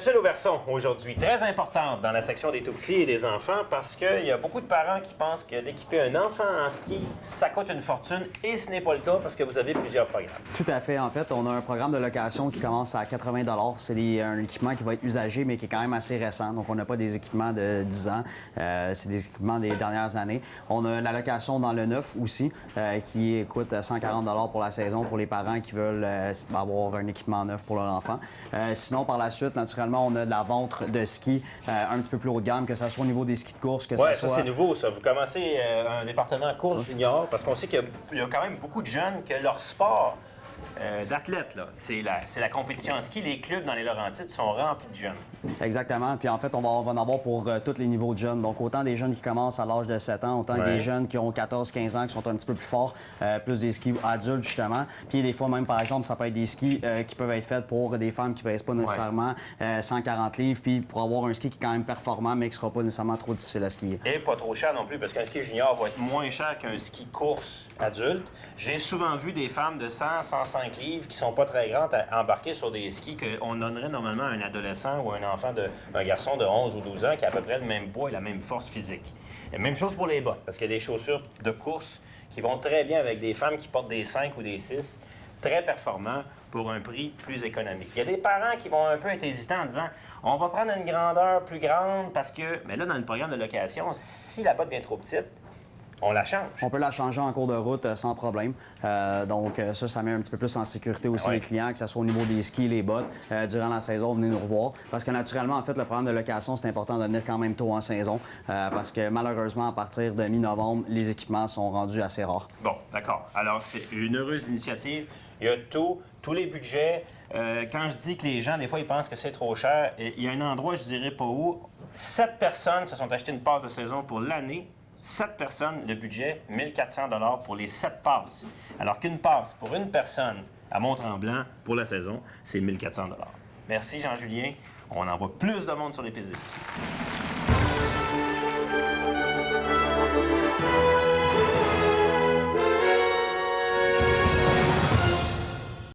capsule au berçon aujourd'hui, très importante dans la section des tout-petits et des enfants parce qu'il y a beaucoup de parents qui pensent que d'équiper un enfant en ski, ça coûte une fortune et ce n'est pas le cas parce que vous avez plusieurs programmes. Tout à fait. En fait, on a un programme de location qui commence à 80 $. C'est un équipement qui va être usagé, mais qui est quand même assez récent. Donc, on n'a pas des équipements de 10 ans. C'est des équipements des dernières années. On a la location dans le neuf aussi, qui coûte 140 $ pour la saison pour les parents qui veulent avoir un équipement neuf pour leur enfant. Sinon, par la suite, naturellement, on a de la vente de skis un petit peu plus haut de gamme, que ce soit au niveau des skis de course, que Oui, ce soit... ça, c'est nouveau, ça. Vous commencez un département course junior parce qu'on sait qu'il y a quand même beaucoup de jeunes que leur sport d'athlète, là, c'est la compétition en ski. Les clubs dans les Laurentides sont remplis de jeunes. Exactement. Puis en fait, on va en avoir pour tous les niveaux de jeunes. Donc, autant des jeunes qui commencent à l'âge de 7 ans, autant que des jeunes qui ont 14-15 ans, qui sont un petit peu plus forts, plus des skis adultes, justement. Puis des fois, même, par exemple, ça peut être des skis qui peuvent être faits pour des femmes qui ne pèsent pas nécessairement 140 livres, puis pour avoir un ski qui est quand même performant, mais qui ne sera pas nécessairement trop difficile à skier. Et pas trop cher non plus, parce qu'un ski junior va être moins cher qu'un ski course adulte. J'ai souvent vu des femmes de 100-105 livres qui sont pas très grandes à embarquer sur des skis qu'on donnerait normalement à un adolescent ou un enfant, un garçon de 11 ou 12 ans qui a à peu près le même poids et la même force physique. Et même chose pour les bottes, parce qu'il y a des chaussures de course qui vont très bien avec des femmes qui portent des 5 ou des 6, très performants pour un prix plus économique. Il y a des parents qui vont un peu être hésitants en disant « on va prendre une grandeur plus grande parce que... » Mais là, dans le programme de location, si la botte devient trop petite, on la change. On peut la changer en cours de route sans problème. Donc, ça met un petit peu plus en sécurité aussi les clients, que ce soit au niveau des skis, les bottes. Durant la saison, venez nous revoir. Parce que naturellement, en fait, le programme de location, c'est important de venir quand même tôt en saison. Parce que malheureusement, à partir de mi-novembre, les équipements sont rendus assez rares. Bon, d'accord. Alors, c'est une heureuse initiative. Il y a tous les budgets. Quand je dis que les gens, des fois, ils pensent que c'est trop cher, il y a un endroit, je dirais pas où, 7 personnes se sont achetées une passe de saison pour l'année. 7 personnes, le budget, 1 400 $ pour les 7 passes. Alors qu'une passe pour une personne à Mont-Tremblant pour la saison, c'est 1 400 $. Merci, Jean-Julien. On envoie plus de monde sur les pistes de ski.